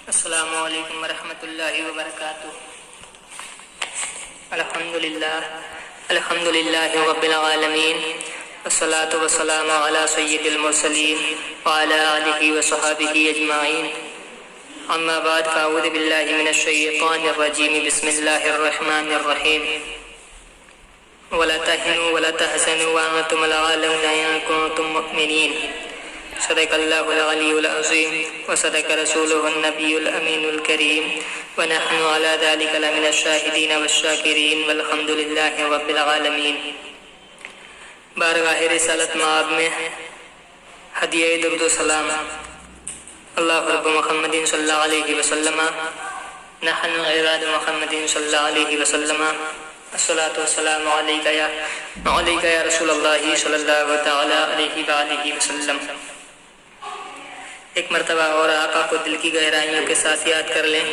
السلام علیکم ورحمۃ اللہ وبرکاتہ۔ الحمد للہ رب العالمین، والصلاة والسلام علی سید المرسلین وعلی آلہ وصحبہ اجمعین، اما بعد فاعوذ باللہ من الشیطان الرجیم، بسم اللہ الرحمن الرحیم۔ ولا تهنوا ولا تحزنوا وانتم الأعلون إن كنتم مؤمنين، صدق الله العلي العظيم وصدق رسوله النبي الأمين الكريم، ونحن على ذلك لمن الشاهدين والشاكرين، والحمد لله رب العالمين۔ بارگاہ رسالت مآب میں ہدیہ درود و سلام اللہ رب محمد صلی اللہ علیہ وسلم، نحن عباد محمد صلی اللہ علیہ وسلم، الصلاۃ والسلام علیک یا رسول اللہ صلی اللہ تعالی علیہ وآلہ وسلم۔ ایک مرتبہ اور آقا کو دل کی گہرائیوں کے ساتھ یاد کر لیں۔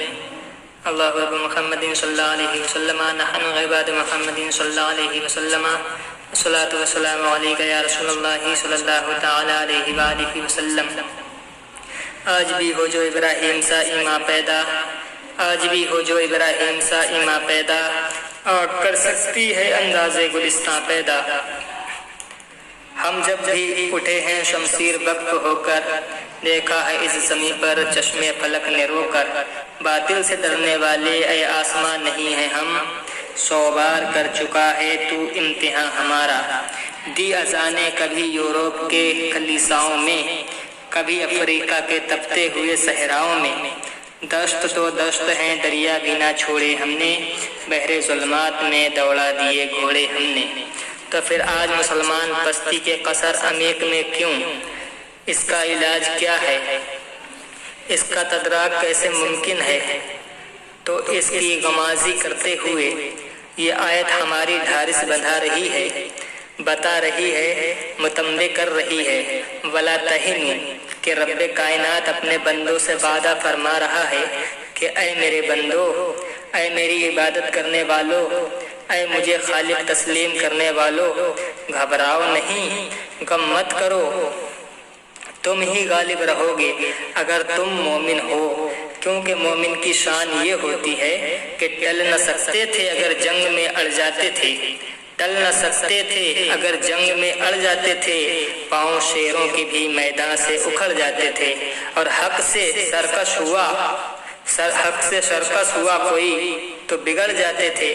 اللہ رب محمد صلی اللہ علیہ وسلم، نحن عباد محمد صلی اللہ علیہ وسلم، الصلاۃ والسلام علیک یا رسول اللہ صلی اللہ تعالی علیہ وآلہ وسلم۔ آج بھی ہو جو ابراہیم سا ایماں پیدا، آج بھی ہو جو ابراہیم سا ایماں پیدا، اور کر سکتی ہے انداز گلستاں پیدا۔ ہم جب بھی اٹھے ہیں شمشیر وقت ہو کر، دیکھا ہے اس زمین پر چشمے فلک نے رو کر، باطل سے ڈرنے والے اے آسمان نہیں ہیں ہم، 100 بار کر چکا ہے تو امتحان ہمارا۔ دی اذانیں کبھی یورپ کے کلیساؤں میں، کبھی افریقہ کے تپتے ہوئے صحراؤں میں، دشت تو دشت ہیں دریا بھی نہ چھوڑے ہم نے، بحر ظلمات میں دوڑا دیے گھوڑے ہم نے۔ تو پھر آج مسلمان پستی کے قصر عمیق میں کیوں؟ اس کا علاج کیا ہے؟ اس کا تدراک کیسے ممکن ہے؟ تو اس کی غمازی کرتے ہوئے یہ آیت ہماری ڈھارس بندھا رہی ہے، بتا رہی ہے، متنبع کر رہی ہے۔ ولا تہنوا، کہ رب کائنات اپنے بندوں سے وعدہ فرما رہا ہے کہ اے میرے بندو، اے میری عبادت کرنے والو، اے مجھے خالق تسلیم کرنے والو، گھبراؤ نہیں، غم مت کرو، تم ہی غالب رہو گے اگر تم مومن ہو، کیونکہ مومن کی شان یہ ہوتی ہے کہ ٹل نہ سکتے تھے اگر جنگ میں اڑ جاتے تھے، ٹل نہ سکتے تھے اگر جنگ میں اڑ جاتے تھے، پاؤں شیروں کی بھی میدان سے اکھڑ جاتے تھے، اور حق سے سرکش ہوا کوئی تو بگڑ جاتے تھے،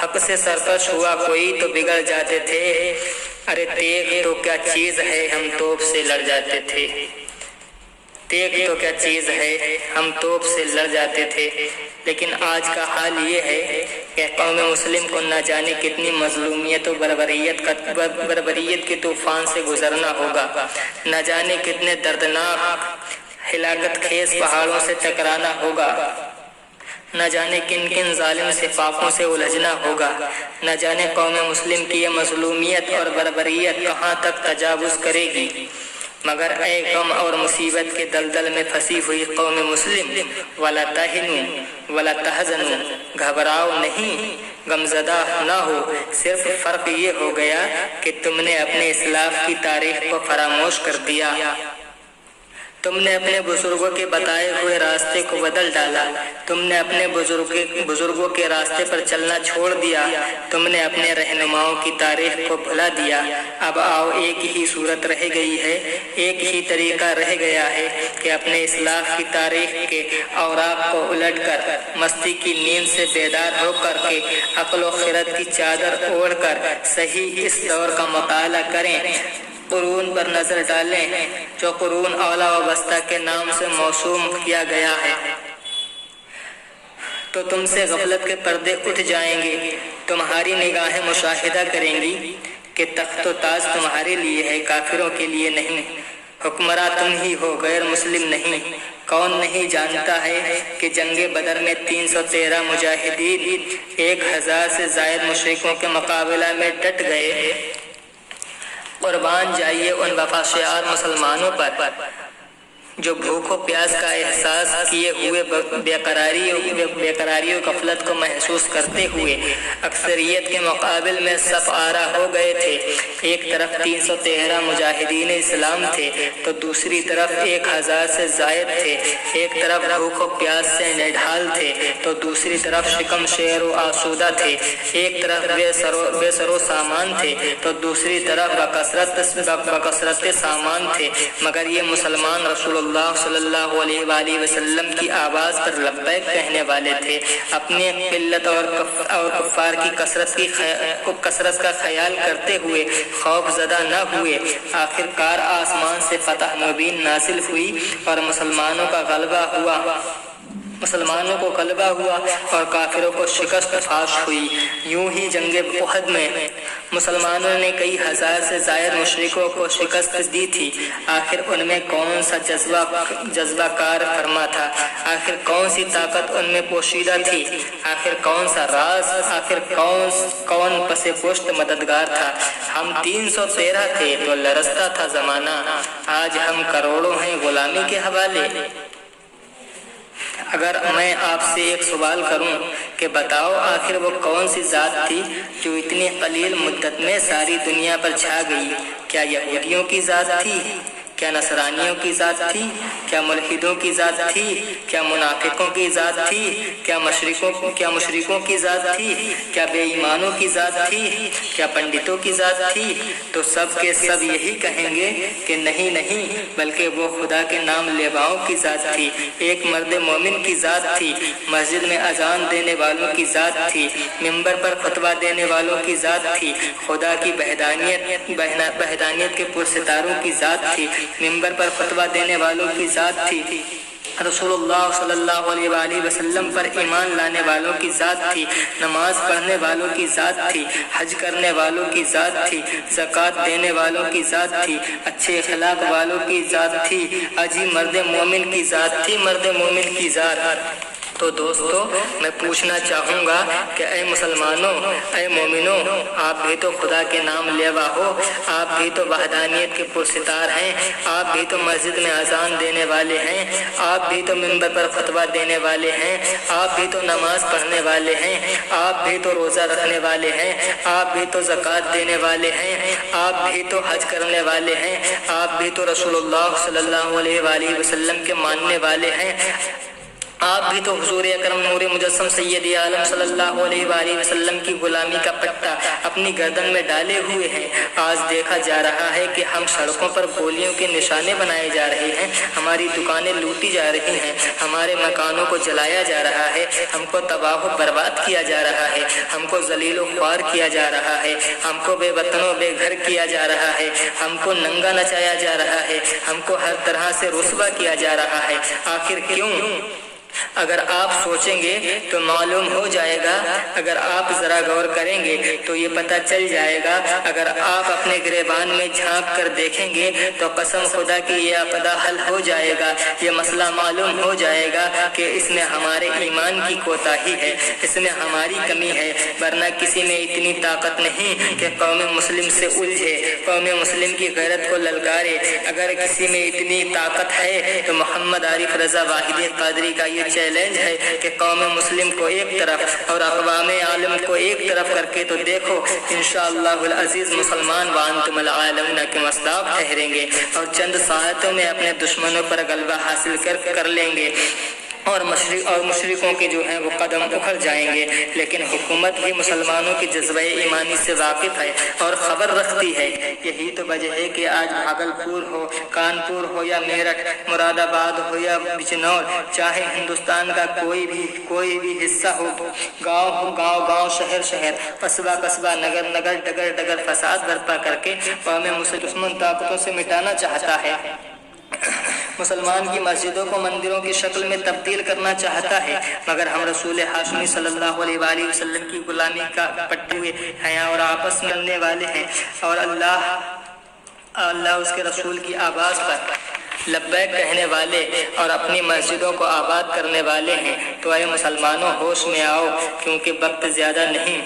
حق سے سرکش ہوا کوئی تو بگڑ جاتے تھے، ارے تیغ تو کیا چیز ہے ہم توپ سے لڑ جاتے تھے، تیغ تو کیا چیز ہے ہم توپ سے لڑ جاتے تھے۔ لیکن آج کا حال یہ ہے کہ قوم مسلم کو نہ جانے کتنی مظلومیت و بربریت کے طوفان سے گزرنا ہوگا، نہ جانے کتنے دردناک ہلاکت خیز پہاڑوں سے ٹکرانا ہوگا، نہ جانے کن کن ظالم صفاقوں سے الجھنا ہوگا، نہ جانے قوم مسلم کی یہ مظلومیت اور بربریت کہاں تک تجاوز کرے گی۔ مگر اے غم اور مصیبت کے دلدل میں پھنسی ہوئی قوم مسلم، ولا تہنوا ولا تحزنوا، گھبراؤ نہیں، غمزدہ نہ ہو، صرف فرق یہ ہو گیا کہ تم نے اپنے اسلاف کی تاریخ کو فراموش کر دیا، تم نے اپنے بزرگوں کے بتائے ہوئے راستے کو بدل ڈالا، تم نے اپنے بزرگوں کے راستے پر چلنا چھوڑ دیا، تم نے اپنے رہنماؤں کی تاریخ کو بھلا دیا۔ اب آؤ، ایک ہی صورت رہ گئی ہے، ایک ہی طریقہ رہ گیا ہے کہ اپنے اسلاف کی تاریخ کے اوراق کو الٹ کر، مستی کی نیند سے بیدار ہو کر کے، عقل و خرد کی چادر اوڑھ کر صحیح اس دور کا مطالعہ کریں، قرون پر نظر ڈالیں جو قرون اولا و وسطیٰ کے نام سے موسوم کیا گیا ہے، تو تم سے غفلت کے پردے اٹھ جائیں گے، تمہاری نگاہیں مشاہدہ کریں گی کہ تخت و تاج تمہارے لیے ہے، کافروں کے لیے نہیں، حکمراں تم ہی ہو، غیر مسلم نہیں۔ کون نہیں جانتا ہے کہ جنگ بدر میں 313 مجاہدین 1000 سے زائد مشرکوں کے مقابلہ میں ڈٹ گئے۔ قربان جائیے ان وفا شعار مسلمانوں پر، جو بھوک و پیاس کا احساس کیے ہوئے بیقراری و غفلت کو محسوس کرتے ہوئے اکثریت کے مقابل میں صف آرا ہو گئے تھے۔ ایک طرف 313 مجاہدین اسلام تھے تو دوسری طرف 1000 سے زائد تھے۔ ایک طرف بھوک و پیاس سے نڈھال تھے تو دوسری طرف شکم شیر و آسودہ تھے۔ ایک طرف بے سر و سامان تھے تو دوسری طرف بکثرت سامان تھے، مگر یہ مسلمان رسول اللہ صلی اللہ علیہ وآلہ وسلم کی آواز پر لبیک کہنے والے تھے۔ اپنی قلت اور کفار کی کثرت کا خیال کرتے ہوئے خوف زدہ نہ ہوئے۔ آخر کار آسمان سے فتح مبین نازل ہوئی اور مسلمانوں کو غلبہ ہوا اور کافروں کو شکست فاش ہوئی۔ یوں ہی جنگ احد میں مسلمانوں نے کئی ہزار سے زائد مشرکوں کو شکست دی تھی۔ آخر ان میں کون سا جذبہ کار فرما تھا؟ آخر کون سی طاقت ان میں پوشیدہ تھی؟ آخر کون سا راز؟ آخر کون پس پشت مددگار تھا؟ ہم 313 تھے تو لرزتا تھا زمانہ، آج ہم کروڑوں ہیں غلامی کے حوالے۔ اگر میں آپ سے ایک سوال کروں کہ بتاؤ آخر وہ کون سی ذات تھی جو اتنی قلیل مدت میں ساری دنیا پر چھا گئی؟ کیا یہودیوں کی ذات تھی؟ کیا نصرانیوں کی ذات تھی؟ کیا ملحدوں کی ذات تھی؟ کیا منافقوں کی ذات تھی؟ کیا مشرکوں کی ذات تھی؟ کیا بے ایمانوں کی ذات تھی؟ کیا پنڈتوں کی ذات تھی؟ تو سب کے سب یہی کہیں گے کہ نہیں، بلکہ وہ خدا کے نام لیواؤں کی ذات تھی، ایک مرد مومن کی ذات تھی، مسجد میں اذان دینے والوں کی ذات تھی، منبر پر خطبہ دینے والوں کی ذات تھی، خدا کی وحدانیت کے پرستاروں کی ذات تھی، منبر پر خطبہ دینے والوں کی ذات تھی، رسول اللہ صلی اللہ علیہ وآلہ وسلم پر ایمان لانے والوں کی ذات تھی، نماز پڑھنے والوں کی ذات تھی، حج کرنے والوں کی ذات تھی، زکوٰۃ دینے والوں کی ذات تھی، اچھے اخلاق والوں کی ذات تھی، اجی مرد مومن کی ذات تھی، مرد مومن کی ذات۔ تو دوستو، میں پوچھنا چاہوں گا کہ اے مسلمانوں، اے مومنوں، آپ بھی تو خدا کے نام لیوا ہو، آپ بھی تو وحدانیت کے پرستار ہیں، آپ بھی تو مسجد میں اذان دینے والے ہیں، آپ بھی تو منبر پر خطبہ دینے والے ہیں، آپ بھی تو نماز پڑھنے والے ہیں، آپ بھی تو روزہ رکھنے والے ہیں، آپ بھی تو زکوٰۃ دینے والے ہیں، آپ بھی تو حج کرنے والے ہیں، آپ بھی تو رسول اللہ صلی اللہ علیہ وآلہ وسلم کے ماننے والے ہیں، آپ بھی تو حضور اکرم نور مجسم سید عالم صلی اللہ علیہ وآلہ وسلم کی غلامی کا پٹا اپنی گردن میں ڈالے ہوئے ہیں۔ آج دیکھا جا رہا ہے کہ ہم سڑکوں پر گولیوں کے نشانے بنائے جا رہے ہیں، ہماری دکانیں لوٹی جا رہی ہیں، ہمارے مکانوں کو جلایا جا رہا ہے، ہم کو تباہ و برباد کیا جا رہا ہے، ہم کو ذلیل و خوار کیا جا رہا ہے، ہم کو بے وطن و بے گھر کیا جا رہا ہے، ہم کو ننگا نچایا جا رہا ہے، ہم کو ہر طرح سے رسوا کیا جا رہا ہے۔ آخر کیوں؟ اگر آپ سوچیں گے تو معلوم ہو جائے گا، اگر آپ ذرا غور کریں گے تو یہ پتہ چل جائے گا، اگر آپ اپنے گریبان میں جھانک کر دیکھیں گے تو قسم خدا کی یہ عقدہ حل ہو جائے گا، یہ مسئلہ معلوم ہو جائے گا کہ اس میں ہمارے ایمان کی کوتاہی ہے، اس میں ہماری کمی ہے، ورنہ کسی میں اتنی طاقت نہیں کہ قوم مسلم سے الجھے، قوم مسلم کی غیرت کو للکارے۔ اگر کسی میں اتنی طاقت ہے تو محمد عارف رضا واحدی قادری کا یہ چیلنج ہے کہ قوم مسلم کو ایک طرف اور اقوام عالم کو ایک طرف کر کے تو دیکھو، انشاءاللہ العزیز مسلمان وانتم العالمون کے مصداق ٹھہریں گے اور چند ساعتوں میں اپنے دشمنوں پر غلبہ حاصل کر لیں گے اور مشرکوں کے جو ہیں وہ قدم اکھڑ جائیں گے۔ لیکن حکومت بھی مسلمانوں کی جذبہ ایمانی سے واقف ہے اور خبر رکھتی ہے۔ یہی تو وجہ ہے کہ آج بھاگلپور ہو، کانپور ہو یا میرٹھ، مراد آباد ہو یا بجنور، چاہے ہندوستان کا کوئی بھی حصہ ہو، گاؤں، شہر، قصبہ، نگر، ڈگر فساد برپا کر کے قوم مسلمان طاقتوں سے مٹانا چاہتا ہے، مسلمان کی مسجدوں کو مندروں کی شکل میں تبدیل کرنا چاہتا ہے، مگر ہم رسول ہاشمی صلی اللہ علیہ وآلہ وسلم کی غلامی کا پٹے ہوئے ہیں اور آپس میں ملنے والے ہیں، اور اللہ اس کے رسول کی آواز پر لبیک کہنے والے اور اپنی مسجدوں کو آباد کرنے والے ہیں۔ تو اے مسلمانوں، ہوش میں آؤ، کیونکہ وقت زیادہ نہیں،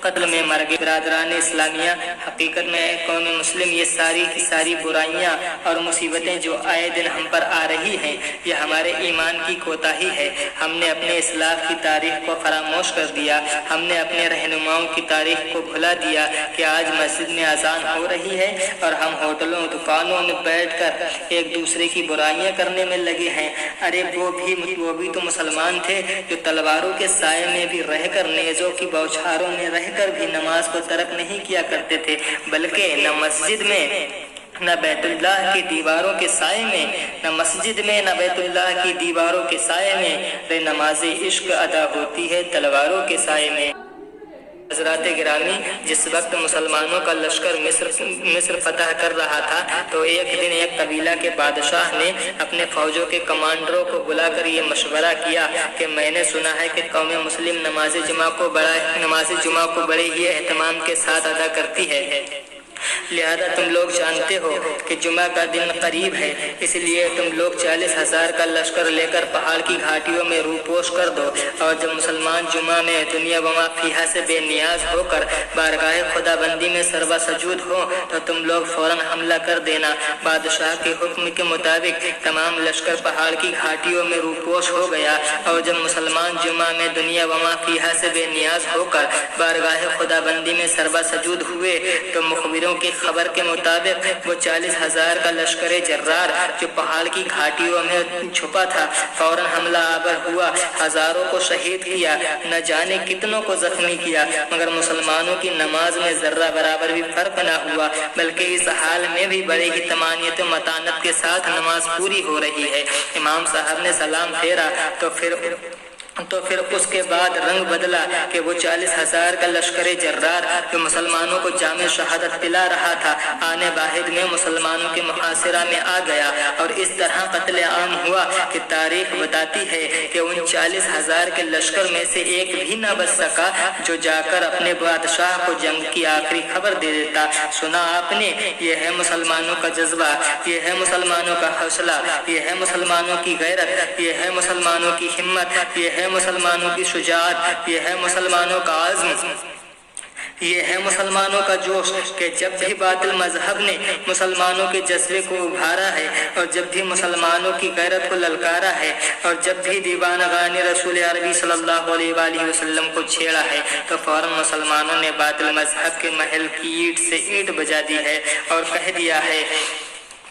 قتل میں مر گئے۔ برادران اسلامیہ، حقیقت میں قوم مسلم یہ ساری کی ساری برائیاں اور مصیبتیں جو آئے دن ہم پر آ رہی ہیں، یہ ہمارے ایمان کی کوتاہی ہے۔ ہم نے اپنے اسلاف کی تاریخ کو فراموش کر دیا، ہم نے اپنے رہنماؤں کی تاریخ کو بھلا دیا کہ آج مسجد میں اذان ہو رہی ہے اور ہم ہوٹلوں دکانوں میں بیٹھ کر ایک دوسرے کی برائیاں کرنے میں لگے ہیں۔ ارے وہ بھی تو مسلمان تھے جو تلواروں کے سائے میں بھی رہ کر، نیزوں کی بوچھاروں میں رہ کر بھی نماز کو ترک نہیں کیا کرتے تھے، بلکہ نہ مسجد میں نہ بیت اللہ کی دیواروں کے سائے میں، نہ مسجد میں نہ بیت اللہ کی دیواروں کے سائے میں نماز عشق ادا ہوتی ہے تلواروں کے سائے میں۔ حضرات گرامی، جس وقت مسلمانوں کا لشکر مصر فتح کر رہا تھا تو ایک دن ایک قبیلہ کے بادشاہ نے اپنے فوجوں کے کمانڈروں کو بلا کر یہ مشورہ کیا کہ میں نے سنا ہے کہ قوم مسلم نماز جمعہ کو بڑے ہی اہتمام کے ساتھ ادا کرتی ہے، لہذا تم لوگ جانتے ہو کہ جمعہ کا دن قریب ہے، اس لیے تم لوگ 40,000 کا لشکر لے کر پہاڑ کی گھاٹیوں میں روپوش کر دو، اور جب مسلمان جمعہ میں دنیا وما فیہا سے بے نیاز ہو کر بارگاہ خدا بندی میں سروا سجود ہو تو تم لوگ فوراً حملہ کر دینا۔ بادشاہ کے حکم کے مطابق تمام لشکر پہاڑ کی گھاٹیوں میں روپوش ہو گیا، اور جب مسلمان جمعہ میں دنیا وما فیہا سے بے نیاز ہو کر بارگاہ خدا بندی میں سروا سجود ہوئے تو مخبروں کی خبر کے مطابق وہ 40,000 کا لشکر جرار جو پہاڑ کی گھاٹیوں میں چھپا تھا فوراً حملہ آور ہوا، ہزاروں کو شہید کیا، نہ جانے کتنوں کو زخمی کیا، مگر مسلمانوں کی نماز میں ذرہ برابر بھی فرق نہ ہوا، بلکہ اس حال میں بھی بڑے ہی تمانیت و متانت کے ساتھ نماز پوری ہو رہی ہے۔ امام صاحب نے سلام پھیرا تو پھر اس کے بعد رنگ بدلا کہ وہ 40,000 کا لشکر جرار جو مسلمانوں کو جامع شہادت پلا رہا تھا آنے واحد میں مسلمانوں کے محاصرہ میں آ گیا، اور اس طرح قتل عام ہوا کہ تاریخ بتاتی ہے کہ ان 40,000 کے لشکر میں سے ایک بھی نہ بچ سکا جو جا کر اپنے بادشاہ کو جنگ کی آخری خبر دے دیتا۔ سنا آپ نے، یہ ہے مسلمانوں کا جذبہ، یہ ہے مسلمانوں کا حوصلہ، یہ ہے مسلمانوں کی غیرت، یہ ہے مسلمانوں کی ہمت، یہ ہے مسلمانوں کی شجاعت، یہ ہے مسلمانوں کا عزم، یہ ہے مسلمانوں کا جوش کہ جب بھی باطل مذہب نے مسلمانوں کے جذبے کو ابھارا ہے، اور جب بھی مسلمانوں کی غیرت کو للکارا ہے، اور جب بھی دیوانگان رسول عربی صلی اللہ علیہ وآلہ وسلم کو چھیڑا ہے تو فوراً مسلمانوں نے باطل مذہب کے محل کی اینٹ سے اینٹ بجا دی ہے اور کہہ دیا ہے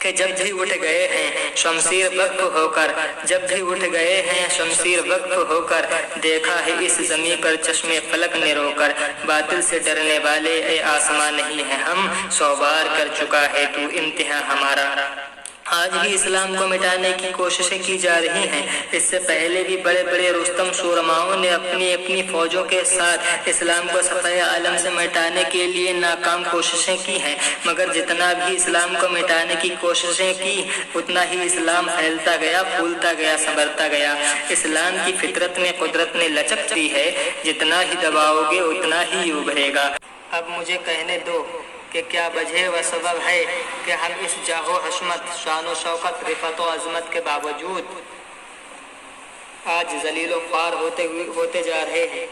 کہ جب بھی اٹھ گئے ہیں شمشیر وقف ہو کر، جب بھی اٹھ گئے ہیں شمشیر وقف ہو کر، دیکھا ہے اس زمین پر چشم فلک نے رو کر، باطل سے ڈرنے والے اے آسمان نہیں ہیں ہم، 100 بار کر چکا ہے تو امتحان ہمارا۔ آج بھی اسلام کو مٹانے کی کوششیں کی جا رہی ہیں، اس سے پہلے بھی بڑے بڑے رستم شورماؤں نے اپنی فوجوں کے ساتھ اسلام کو صفحہ عالم سے مٹانے کے لیے ناکام کوششیں کی ہیں، مگر جتنا بھی اسلام کو مٹانے کی کوششیں کی اتنا ہی اسلام پھیلتا گیا، پھولتا گیا، سنورتا گیا۔ اسلام کی فطرت میں قدرت نے لچک دی ہے، جتنا ہی دباؤ گے اتنا ہی ابھرے گا۔ اب مجھے کہنے دو کہ کیا وجہ و سبب ہے کہ ہم اس جاہ و حشمت، شان و شوکت، رفعت و عظمت کے باوجود آج ذلیل و خوار ہوتے جا رہے ہیں۔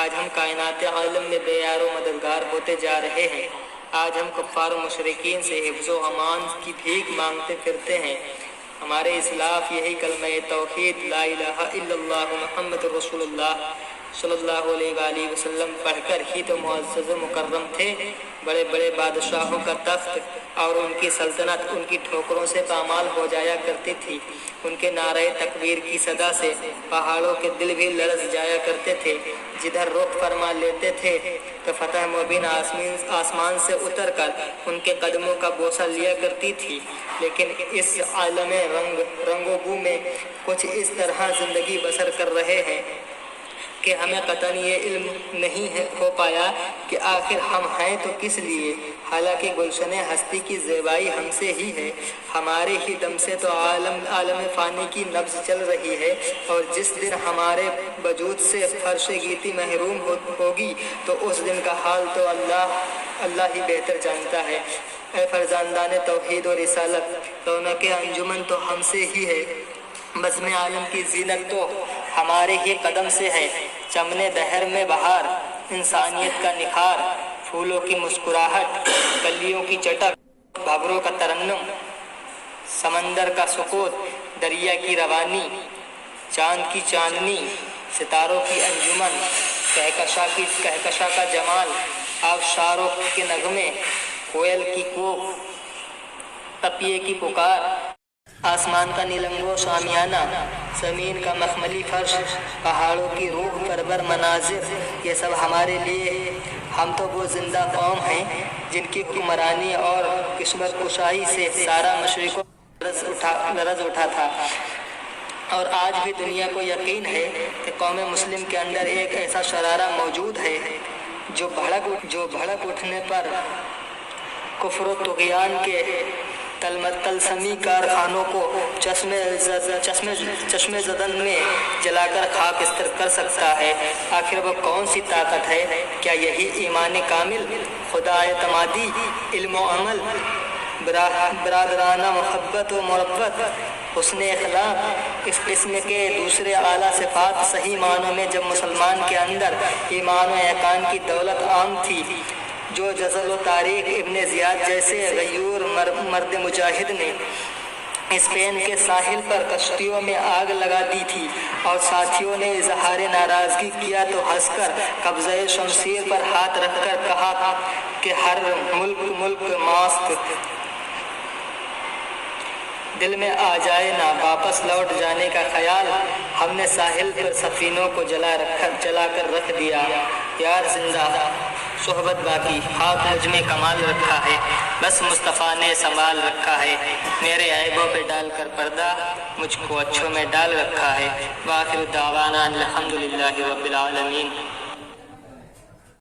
آج ہم کائنات عالم میں بے یار و مددگار ہوتے جا رہے ہیں۔ آج ہم کفار و مشرکین سے حفظ و امان کی بھیک مانگتے پھرتے ہیں۔ ہمارے اسلاف یہی کلمہ توحید لا الہ الا اللہ محمد رسول اللہ صلی اللہ علیہ وآلہ وسلم پڑھ کر ہی تو معزز و مکرم تھے۔ بڑے بڑے بادشاہوں کا تخت اور ان کی سلطنت ان کی ٹھوکروں سے پامال ہو جایا کرتی تھی، ان کے نعرہ تکبیر کی صدا سے پہاڑوں کے دل بھی لرز جایا کرتے تھے۔ جدھر رخ فرما لیتے تھے تو فتح مبین آسمان سے اتر کر ان کے قدموں کا بوسہ لیا کرتی تھی۔ لیکن اس عالم رنگ و بو میں کچھ اس طرح زندگی بسر کر رہے ہیں کہ ہمیں قطعاً یہ علم نہیں ہو پایا کہ آخر ہم ہیں تو کس لیے، حالانکہ گلشن ہستی کی زیبائی ہم سے ہی ہے، ہمارے ہی دم سے تو عالم فانی کی نبض چل رہی ہے، اور جس دن ہمارے وجود سے فرش گیتی محروم ہوگی تو اس دن کا حال تو اللہ ہی بہتر جانتا ہے۔ اے فرزندان توحید و رسالت، رونق انجمن تو ہم سے ہی ہے، بزم عالم کی زینت تو ہمارے ہی قدم سے ہے، چمن دہر میں بہار انسانیت کا نکھار، پھولوں کی مسکراہٹ، کلیوں کی چٹک، بھنوروں کا ترنم، سمندر کا سکوت، دریا کی روانی، چاند کی چاندنی، ستاروں کی انجمن، کہکشاں کا جمال، آبشاروں کے نغمے، کوئل کی کوک، تپیے کی پکار، آسمان کا نیلنگو شامیانہ، زمین کا مخملی فرش، پہاڑوں کی روح پرور مناظر، یہ سب ہمارے لیے، ہم تو وہ زندہ قوم ہیں جن کی حکمرانی اور قسمت کشائی سے سارا مشرق لرز اٹھا تھا، اور آج بھی دنیا کو یقین ہے کہ قوم مسلم کے اندر ایک ایسا شرارہ موجود ہے جو بھڑک اٹھنے پر کفر و طغیان کے طلسمی کارخانوں کو چشم زدن میں جلا کر خاکستر کر سکتا ہے۔ آخر وہ کون سی طاقت ہے؟ کیا یہی ایمان کامل، خدا اعتمادی، علم و عمل، برادرانہ محبت و مربت، حسن اخلاق، اس قسم کے دوسرے اعلیٰ صفات صحیح معنوں میں جب مسلمان کے اندر ایمان و یقین کی دولت عام تھی، جو جزل و تاریخ ابن زیاد جیسے غیور مرد مجاہد نے اسپین کے ساحل پر کشتیوں میں آگ لگا دی تھی اور ساتھیوں نے اظہار ناراضگی کیا تو ہنس کر قبضۂ شمشیر پر ہاتھ رکھ کر کہا کہ ہر ملک ماسک دل میں آ جائے نا واپس لوٹ جانے کا خیال، ہم نے ساحل پر سفینوں کو جلا کر رکھ دیا، یار زندہ صحبت باقی، خاک مجھ میں کمال رکھا ہے، بس مصطفیٰ نے سنبھال رکھا ہے، میرے عیبوں پہ ڈال کر پردہ مجھ کو اچھوں میں ڈال رکھا ہے۔ وآخر دعوانا الحمدللہ رب العالمین۔